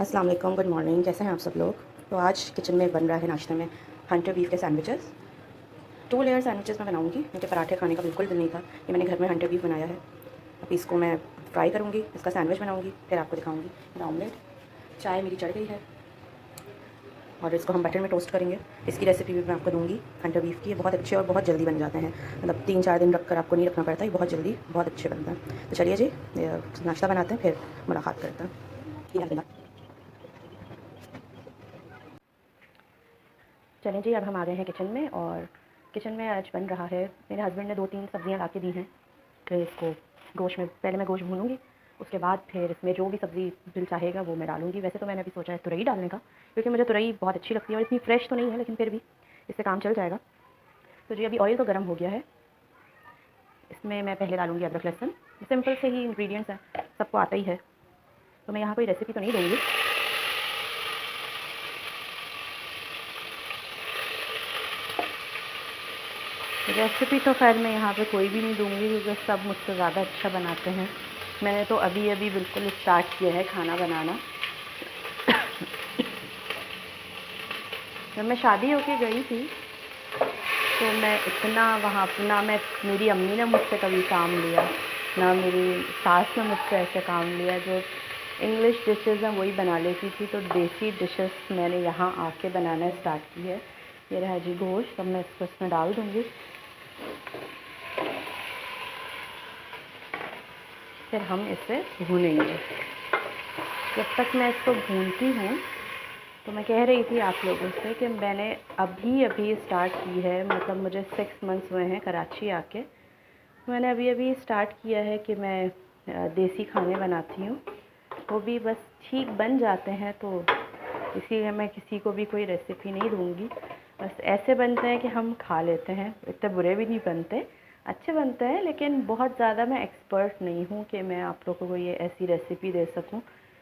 अस्सलाम वालेकुम, good morning. कैसे हैं आप सब लोग। तो आज किचन में बन रहा है नाश्ते में हंटर बीफ के सैंडविचेस। 2 लेयर सैंडविचेस मैं बनाऊंगी। मुझे पराठे खाने का बिल्कुल दिल नहीं था। ये मैंने घर में हंटर बीफ बनाया है। अब इसको मैं फ्राई करूँगी, इसका सैंडविच बनाऊँगी, फिर आपको दिखाऊँगी मेरा ऑमलेट। चाय मेरी चढ़ गई है और इसको हम बटर में टोस्ट करेंगे। इसकी रेसिपी भी मैं आपको दूँगी हंटर बीफ की। ये बहुत अच्छे और बहुत जल्दी बन जाते हैं, मतलब 3-4 दिन रख कर आपको नहीं रखना पड़ता। ये बहुत जल्दी बहुत अच्छे बनते हैं। तो चलिए जी, नाश्ता बनाते हैं, फिर मुलाकात करते हैं। चलें जी, अब हम आ गए हैं किचन में और किचन में आज बन रहा है। मेरे हस्बैंड ने 2-3 सब्ज़ियाँ ला के दी हैं कि इसको गोश्त में, पहले मैं गोश्त भूनूंगी, उसके बाद फिर इसमें जो भी सब्ज़ी दिल चाहेगा वो मैं डालूंगी। वैसे तो मैंने अभी सोचा है तुरई डालने का, क्योंकि मुझे तुरई बहुत अच्छी लगती है और इतनी फ्रेश तो नहीं है, लेकिन फिर भी इससे काम चल जाएगा। तो जी अभी ऑयल तो गर्म हो गया है। इसमें मैं पहले डालूंगी अदरक लहसुन। सिंपल से ही इंग्रेडिएंट्स हैं, सबको आता ही है, तो मैं यहाँ कोई रेसिपी तो नहीं दूँगी। रेसिपी तो खैर मैं यहाँ पे कोई भी नहीं दूँगी, क्योंकि सब मुझसे ज़्यादा अच्छा बनाते हैं। मैंने तो अभी अभी बिल्कुल स्टार्ट किया है खाना बनाना। जब मैं शादी होके गई थी तो मैं इतना वहाँ ना मेरी अम्मी ने मुझसे कभी काम लिया, ना मेरी सास ने मुझसे ऐसे काम लिया। जो इंग्लिश डिशेज़ हैं वही बना लेती थी, तो देसी डिशेस मैंने यहाँ आके बनाना स्टार्ट की है। ये रहा जी गोश्त, अब मैं इसको इसमें डाल दूँगी, फिर हम इसे भूनेंगे। जब तक मैं इसको भूनती हूँ तो मैं कह रही थी आप लोगों से कि मैंने अभी अभी स्टार्ट की है, मतलब मुझे 6 मंथ्स हुए हैं कराची आके। मैंने अभी अभी स्टार्ट किया है कि मैं देसी खाने बनाती हूँ, वो भी बस ठीक बन जाते हैं, तो इसीलिए मैं किसी को भी कोई रेसिपी नहीं दूँगी। बस ऐसे बनते हैं कि हम खा लेते हैं, इतने बुरे भी नहीं बनते, अच्छे बनते हैं, लेकिन बहुत ज़्यादा मैं एक्सपर्ट नहीं हूँ कि मैं आप लोगों को ये ऐसी रेसिपी दे सकूँ,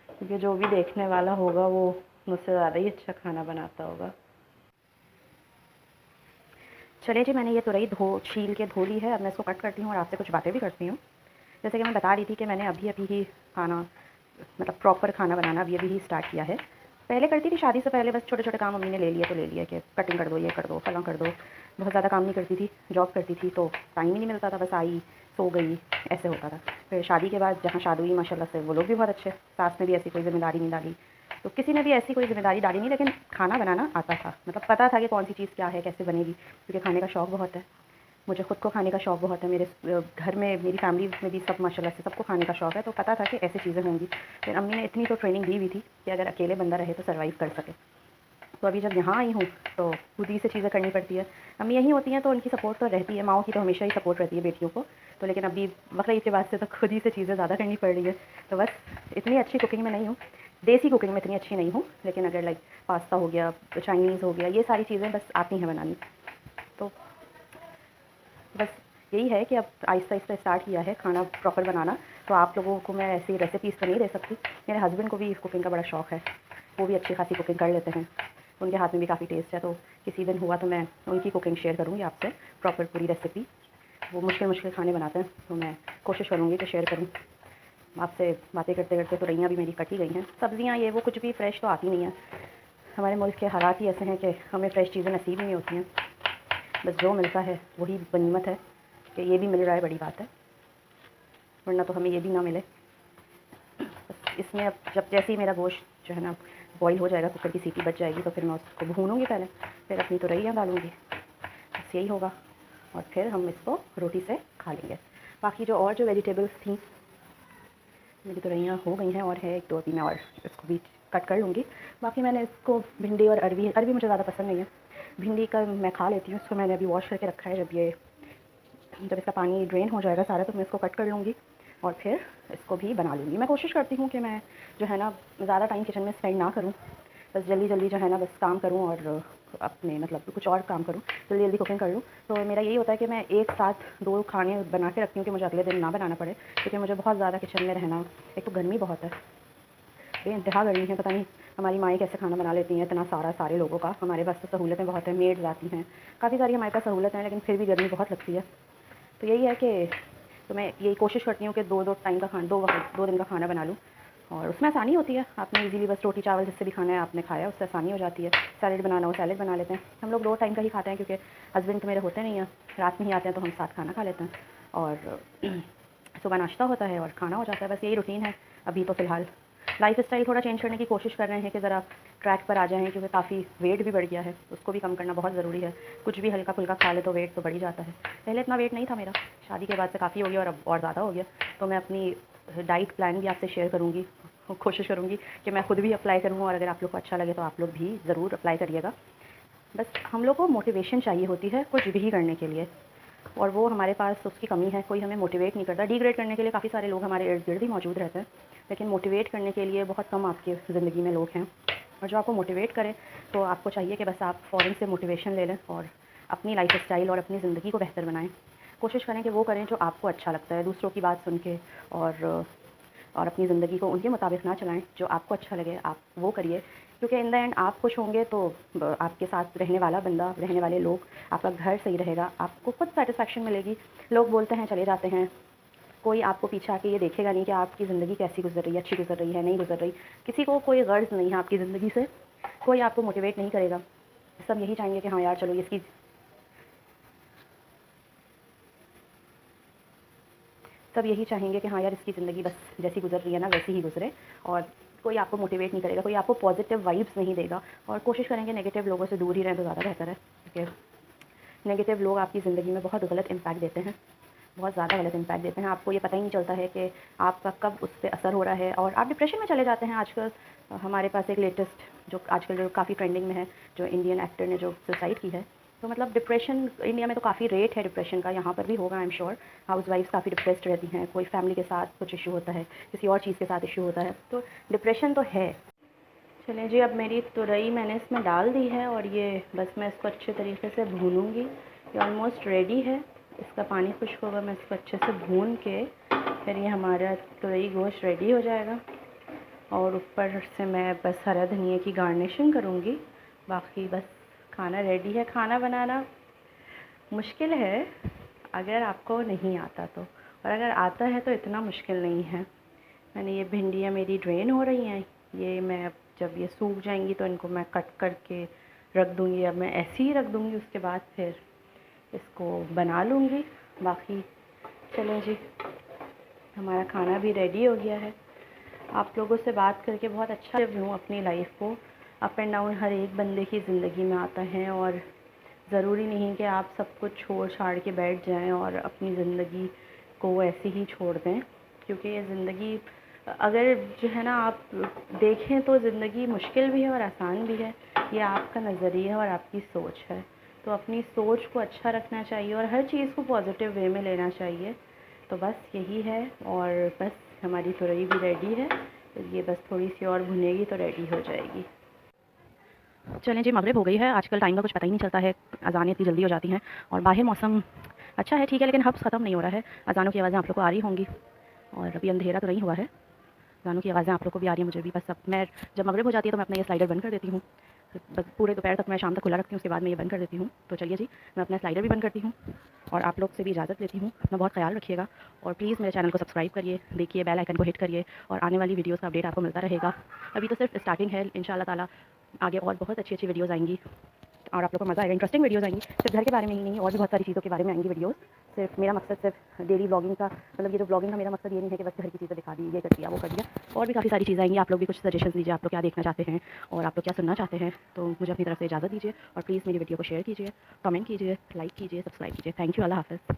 क्योंकि जो भी देखने वाला होगा वो मुझसे ज़्यादा ही अच्छा खाना बनाता होगा। चलिए जी, मैंने ये तुरई छील के धो ली है। अब मैं इसको कट करती हूँ और आपसे कुछ बातें भी करती हूँ। जैसे कि मैं बता रही थी कि मैंने अभी अभी ही खाना, मतलब प्रॉपर खाना बनाना अभी अभी ही स्टार्ट किया है। पहले करती थी, शादी से पहले बस छोटे छोटे काम मम्मी ने ले लिया तो ले लिया कि कटिंग कर दो, ये कर दो, फलां कर दो। बहुत ज़्यादा काम नहीं करती थी, जॉब करती थी, तो टाइम ही नहीं मिलता था, बस आई सो गई, ऐसे होता था। फिर शादी के बाद जहाँ शादी हुई माशाल्लाह से, वो लोग भी बहुत अच्छे, सास ने भी ऐसी कोई ज़िम्मेदारी नहीं डाली, तो किसी ने भी ऐसी कोई ज़िम्मेदारी डाली नहीं, लेकिन खाना बनाना आता था, मतलब पता था कि कौन सी चीज़ क्या है, कैसे बनेगी, क्योंकि खाने का शौक़ बहुत है। मुझे ख़ुद को खाने का शौक़ बहुत है, मेरे घर में मेरी फैमिली में भी सब माशाल्लाह से सबको खाने का शौक़ है, तो पता था कि ऐसी चीज़ें होंगी। फिर अम्मी ने इतनी तो ट्रेनिंग दी हुई थी कि अगर अकेले बंदा रहे तो सर्वाइव कर सके। तो अभी जब यहाँ आई हूँ तो खुद ही से चीज़ें करनी पड़ती है। अम्मी यहीं होती हैं तो उनकी सपोर्ट तो रहती है, माओं की तो हमेशा ही सपोर्ट रहती है बेटियों को, तो लेकिन अभी बकरीद के बाद से तो खुद ही से चीज़ें ज़्यादा करनी पड़ रही है। तो बस इतनी अच्छी कुकिंग में नहीं हूँ, देसी कुकिंग में इतनी अच्छी नहीं हूँ, लेकिन अगर लाइक पास्ता हो गया, चाइनीज़ हो गया, ये सारी चीज़ें बस आती हैं बनानी। तो बस यही है कि अब आहिस्ता आहिस्ता स्टार्ट किया है खाना प्रॉपर बनाना। तो आप लोगों को मैं ऐसी रेसिपीज़ तो नहीं दे सकती। मेरे हस्बैंड को भी कुकिंग का बड़ा शौक़ है, वो भी अच्छी खासी कुकिंग कर लेते हैं, उनके हाथ में भी काफ़ी टेस्ट है। तो किसी दिन हुआ तो मैं उनकी कुकिंग शेयर करूँगी आपसे, प्रॉपर पूरी रेसिपी। वो मुश्किल मुश्किल खाने बनाते हैं, तो मैं कोशिश करूँगी कि शेयर करूँ आपसे। बातें करते करते तो रैयाँ भी मेरी कट ही गई हैं। सब्ज़ियाँ ये वो कुछ भी फ़्रेश तो आती नहीं है, हमारे मुल्क के हालात ही ऐसे हैं कि हमें फ़्रेश चीज़ें नसीब ही नहीं होती हैं। बस जो मिलता है वही गनीमत है, कि ये भी मिल रहा है बड़ी बात है, वरना तो हमें ये भी ना मिले। बस इसमें अब जब जैसे ही मेरा गोश्त जो है ना बॉईल हो जाएगा, कुकर की सीटी बच जाएगी, तो फिर मैं उसको भूनूंगी पहले, फिर अपनी तुरैयाँ डालूँगी, बस यही होगा। और फिर हम इसको रोटी से खा लेंगे। बाकी जो और जो वेजिटेबल्स थी, मेरी तुरैयाँ हो गई हैं और है 1-2 अभी, मैं और इसको भी कट कर लूँगी। बाकी मैंने इसको भिंडी और अरबी मुझे ज़्यादा पसंद नहीं है, भिंडी का मैं खा लेती हूँ, इसको मैंने अभी वॉश करके रखा है। जब इसका पानी ड्रेन हो जाएगा सारा, तो मैं इसको कट कर लूँगी और फिर इसको भी बना लूँगी। मैं कोशिश करती हूँ कि मैं जो है ना ज़्यादा टाइम किचन में स्पेंड ना करूँ, बस जल्दी जल्दी जो है ना बस काम करूँ और अपने मतलब कुछ और काम करूँ, जल्दी जल्दी कुकिंग कर लूँ। तो मेरा यही होता है कि मैं एक साथ 2 खाने बना के रखती हूँ कि मुझे अगले दिन ना बनाना पड़े, क्योंकि मुझे बहुत ज़्यादा किचन में रहना, एक तो गर्मी बहुत है, बेइंतहा गर्मी है, पता नहीं हमारी माएँ कैसे खाना बना लेती हैं इतना सारे लोगों का। हमारे पास तो सहूलतें बहुत हैं, मेड्स आती हैं, काफ़ी सारी हमारे पास सहूलतें हैं, लेकिन फिर भी गर्मी बहुत लगती है। तो यही है कि तो मैं यही कोशिश करती हूँ कि 2-2 टाइम का खाना, 2 दिन का खाना बना लूँ और उसमें आसानी होती है, आपने इजीली बस रोटी चावल जिससे भी खाना है आपने खाया, उससे आसानी हो जाती है। सैलेड बनाना हो सैलेड बना लेते हैं। हम लोग 2 टाइम का ही खाते हैं क्योंकि हस्बैंड तो मेरे होते नहीं हैं, रात में ही आते हैं, तो हम साथ खाना खा लेते हैं और सुबह नाश्ता होता है और खाना हो जाता है। बस यही रूटीन है अभी तो फ़िलहाल। लाइफ स्टाइल थोड़ा चेंज करने की कोशिश कर रहे हैं कि ज़रा ट्रैक पर आ जाएँ, क्योंकि काफ़ी वेट भी बढ़ गया है, उसको भी कम करना बहुत ज़रूरी है। कुछ भी हल्का फुल्का खा ले तो वेट तो बढ़ ही जाता है। पहले इतना वेट नहीं था मेरा, शादी के बाद से काफ़ी हो गया और अब और ज़्यादा हो गया। तो मैं अपनी डाइट प्लान भी आपसे शेयर करूँगी, कोशिश करूँगी कि मैं खुद भी अप्लाई करूँ, और अगर आप लोग को अच्छा लगे तो आप लोग भी ज़रूर अप्लाई करिएगा। बस हम लोग को मोटिवेशन चाहिए होती है कुछ भी करने के लिए, और वो हमारे पास उसकी कमी है। कोई हमें मोटिवेट नहीं करता। डिग्रेड करने के लिए काफ़ी सारे लोग हमारे इर्द गिर्द भी मौजूद रहते हैं, लेकिन मोटिवेट करने के लिए बहुत कम आपकी ज़िंदगी में लोग हैं। और जो आपको मोटिवेट करें तो आपको चाहिए कि बस आप फ़ौरन से मोटिवेशन ले लें और अपनी लाइफ स्टाइल और अपनी ज़िंदगी को बेहतर बनाएं। कोशिश करें कि वो करें जो आपको अच्छा लगता है, दूसरों की बात सुन के और अपनी ज़िंदगी को उनके मुताबिक ना चलाएं। जो आपको अच्छा लगे आप वो करिए, क्योंकि इन द एंड आप खुश होंगे तो आपके साथ रहने वाला बंदा, रहने वाले लोग, आपका घर सही रहेगा, आपको खुद सेटिस्फेक्शन मिलेगी। लोग बोलते हैं चले जाते हैं, कोई आपको पीछे आके ये देखेगा नहीं कि आपकी ज़िंदगी कैसी गुजर रही है, अच्छी गुजर रही है, नहीं गुजर रही। किसी को कोई गर्ज़ नहीं है आपकी ज़िंदगी से, कोई आपको मोटिवेट नहीं करेगा। सब यही चाहेंगे कि हाँ यार चलो इसकी सब यही चाहेंगे कि हाँ यार इसकी ज़िंदगी बस जैसी गुजर रही है ना वैसी ही गुजरे, और कोई आपको मोटिवेट नहीं करेगा, कोई आपको पॉजिटिव वाइब्स नहीं देगा। और कोशिश करेंगे नेगेटिव लोगों से दूर ही रहें तो ज़्यादा बेहतर है, क्योंकि नेगेटिव लोग आपकी ज़िंदगी में बहुत गलत इम्पैक्ट देते हैं, बहुत ज़्यादा गलत इम्पैक्ट देते हैं। आपको ये पता ही नहीं चलता है कि आपका कब उस पर असर हो रहा है और आप डिप्रेशन में चले जाते हैं। आजकल हमारे पास एक लेटेस्ट जो आजकल जो काफ़ी ट्रेंडिंग में है, जो इंडियन एक्टर ने जो सुसाइड की है, तो मतलब डिप्रेशन इंडिया में तो काफ़ी रेट है डिप्रेशन का, यहाँ पर भी होगा आई एम श्योर। हाउस वाइफ्स काफ़ी डिप्रेस्ड रहती हैं, कोई फैमिली के साथ कुछ इशू होता है, किसी और चीज़ के साथ इशू होता है, तो डिप्रेशन तो है। चलें जी, अब मेरी तुरई मैंने इसमें डाल दी है और ये बस मैं इसको अच्छे तरीके से भूनूंगी। ये ऑलमोस्ट रेडी है, इसका पानी खुश्क होगा, मैं इसको अच्छे से भून के फिर ये हमारा तुरई गोश्त रेडी हो जाएगा। और ऊपर से मैं बस हरा धनिया की गार्निशिंग करूँगी। बाकी बस खाना रेडी है। खाना बनाना मुश्किल है अगर आपको नहीं आता तो, और अगर आता है तो इतना मुश्किल नहीं है। मैंने ये भिंडियाँ मेरी ड्रेन हो रही हैं, ये मैं जब ये सूख जाएंगी तो इनको मैं कट करके रख दूँगी। अब मैं ऐसे ही रख दूँगी, उसके बाद फिर इसको बना लूँगी। बाकी चलो जी, हमारा खाना भी रेडी हो गया है। आप लोगों से बात करके बहुत अच्छा हूँ। अपनी लाइफ को अप एंड डाउन हर एक बंदे की ज़िंदगी में आता है, और ज़रूरी नहीं कि आप सब कुछ छोड़ छाड़ के बैठ जाएं और अपनी ज़िंदगी को ऐसे ही छोड़ दें, क्योंकि ये ज़िंदगी अगर जो है ना आप देखें तो ज़िंदगी मुश्किल भी है और आसान भी है। ये आपका नज़रिया और आपकी सोच है, तो अपनी सोच को अच्छा रखना चाहिए और हर चीज़ को पॉजिटिव वे में लेना चाहिए। तो बस यही है, और बस हमारी तुरई भी रेडी है, तो ये बस थोड़ी सी और भुनेगी तो रेडी हो जाएगी। चलें जी, मगरिब हो गई है। आजकल टाइम का कुछ पता ही नहीं चलता है, अज़ानें इतनी जल्दी हो जाती हैं, और बाहर मौसम अच्छा है, ठीक है, लेकिन हब्स ख़त्म नहीं हो रहा है। अज़ानों की आवाज़ें आप लोग को आ रही होंगी, और अभी अंधेरा तो नहीं हुआ है, अज़ानों की आवाज़ें आप लोग को भी आ रही हैं, मुझे भी। बस अब मैं जब मगरिब हो जाती है तो मैं अपना ये स्लाइडर बंद कर देती हूँ। बस पूरे दोपहर तक मैं शाम तक खुला रखती हूँ, उसके बाद मैं ये बंद कर देती हूँ। तो चलिए जी, मैं अपना स्लाइडर भी बंद करती हूँ और आप लोग से भी इजाज़त लेती हूँ। अपना बहुत ख्याल रखिएगा, और प्लीज़ मेरे चैनल को सब्सक्राइब करिए, देखिए बेल आइकन को हिट करिए, और आने वाली वीडियोज़ का अपडेट आपको मिलता रहेगा। अभी तो सिर्फ स्टार्टिंग है, इंशाल्लाह ताला आगे और बहुत अच्छी अच्छी वीडियोज़ आएंगी और आप लोग को मज़ा आएगा। इंटरेस्टिंग वीडियोज़ आएंगी, सिर्फ घर के बारे में ही नहीं, और भी बहुत सारी चीज़ों के बारे में आएंगी वीडियोज़। सिर्फ मेरा मकसद सिर्फ डेली व्लॉगिंग का, मतलब ये जो व्लॉगिंग का मेरा मकसद ये नहीं है कि बस घर की चीज़ें दिखा दी, ये कर दिया वो कर दिया, और भी काफ़ी सारी चीज़ें आएंगी। आप लोग भी कुछ सजेशन दीजिए, आप लोग क्या देखना चाहते हैं और आप लोग क्या सुनना चाहते हैं, तो मुझे अपनी तरफ से इजाज़त दीजिए, और प्लीज़ मेरी वीडियो को शेयर कीजिए, कमेंट कीजिए, लाइक कीजिए, सब्सक्राइब कीजिए। थैंक यू, अल्लाह हाफ़िज़।